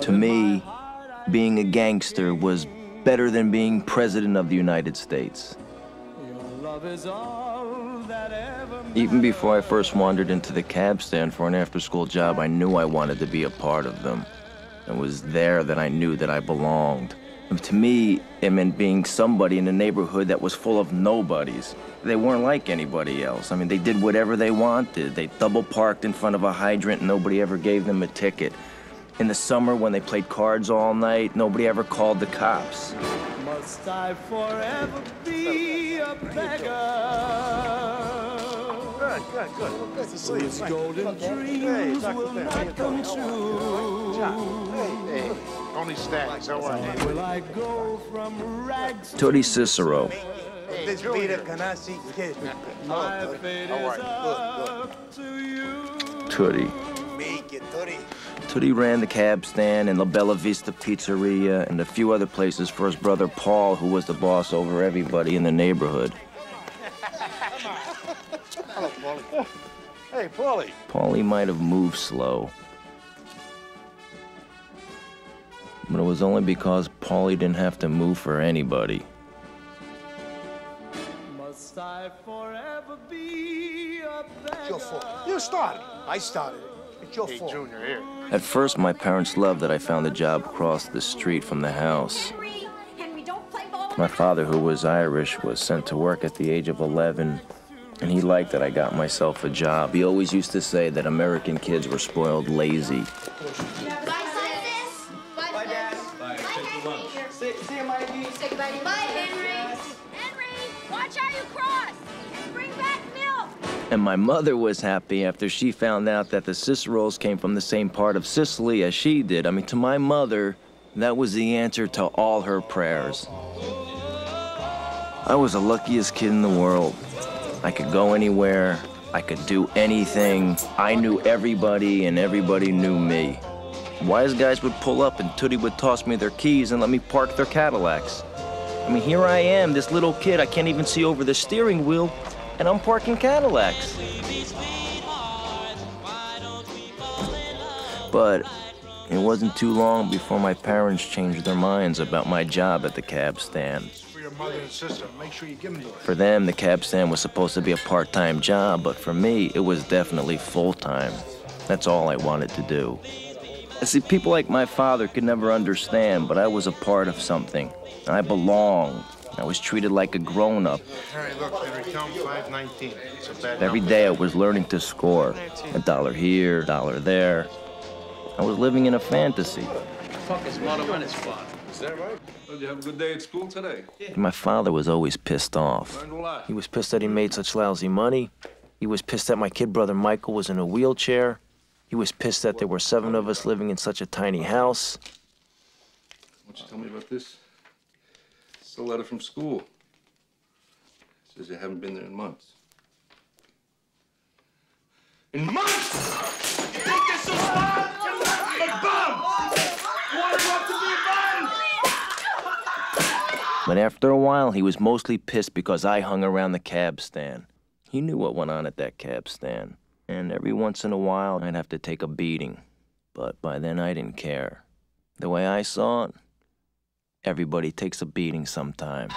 To me, being a gangster was better than being president of the United States. Even before I first wandered into the cab stand for an after-school job, I knew I wanted to be a part of them. It was there that I knew that I belonged. And to me, it meant being somebody in a neighborhood that was full of nobodies. They weren't like anybody else. I mean, they did whatever they wanted. They double parked in front of a hydrant and nobody ever gave them a ticket. In the summer, when they played cards all night, nobody ever called the cops. Must I forever be a beggar? Good. Nice to see you. Golden dreams will not come true. Hey, only stacks. How are you? Will I go from rags to Tootie Cicero. This Peter Canasi kid. My fate is up to you. Tootie. Make it, Tootie. Tootie ran the cab stand and La Bella Vista Pizzeria and a few other places for his brother Paul, who was the boss over everybody in the neighborhood. Hello, Paulie. Hey, Paulie. Paulie might have moved slow, but it was only because Paulie didn't have to move for anybody. Must I forever be a beggar? It's your fault. You started it. I started it. It's your fault. Junior, here. At first, my parents loved that I found a job across the street from the house. Henry, don't play ball. My father, who was Irish, was sent to work at the age of 11, and he liked that I got myself a job. He always used to say that American kids were spoiled lazy. Bye, sis. Bye, Dad. Bye, Henry. See you, Mikey. Say goodbye to Bye, Henry. Henry, watch how you cross. And bring back milk. And my mother was happy after she found out that the Ciceros came from the same part of Sicily as she did. I mean, to my mother, that was the answer to all her prayers. I was the luckiest kid in the world. I could go anywhere, I could do anything. I knew everybody and everybody knew me. Wise guys would pull up and Tootie would toss me their keys and let me park their Cadillacs. I mean, here I am, this little kid, I can't even see over the steering wheel, and I'm parking Cadillacs. But it wasn't too long before my parents changed their minds about my job at the cab stand. For your mother and sister, make sure you give them to her. For them, the cab stand was supposed to be a part-time job, but for me, it was definitely full-time. That's all I wanted to do. See, people like my father could never understand, but I was a part of something. I belonged. I was treated like a grown-up. Harry, look, Henry, tell him 519. It's a bad Every number. day I was learning to score. $1 here, $1 there. I was living in a fantasy. Fuck is Moto Run spot. Is that right? Did you have a good day at school today? My father was always pissed off. Learned a lot. He was pissed that he made such lousy money. He was pissed that my kid brother Michael was in a wheelchair. He was pissed that there were 7 of us living in such a tiny house. Why don't you tell me about this? It's a letter from school. It says you haven't been there in months. In months? You think you're so smart? A bum! You want to grow up to be a bum? But after a while, he was mostly pissed because I hung around the cab stand. He knew what went on at that cab stand. And every once in a while, I'd have to take a beating. But by then, I didn't care. The way I saw it, everybody takes a beating sometime.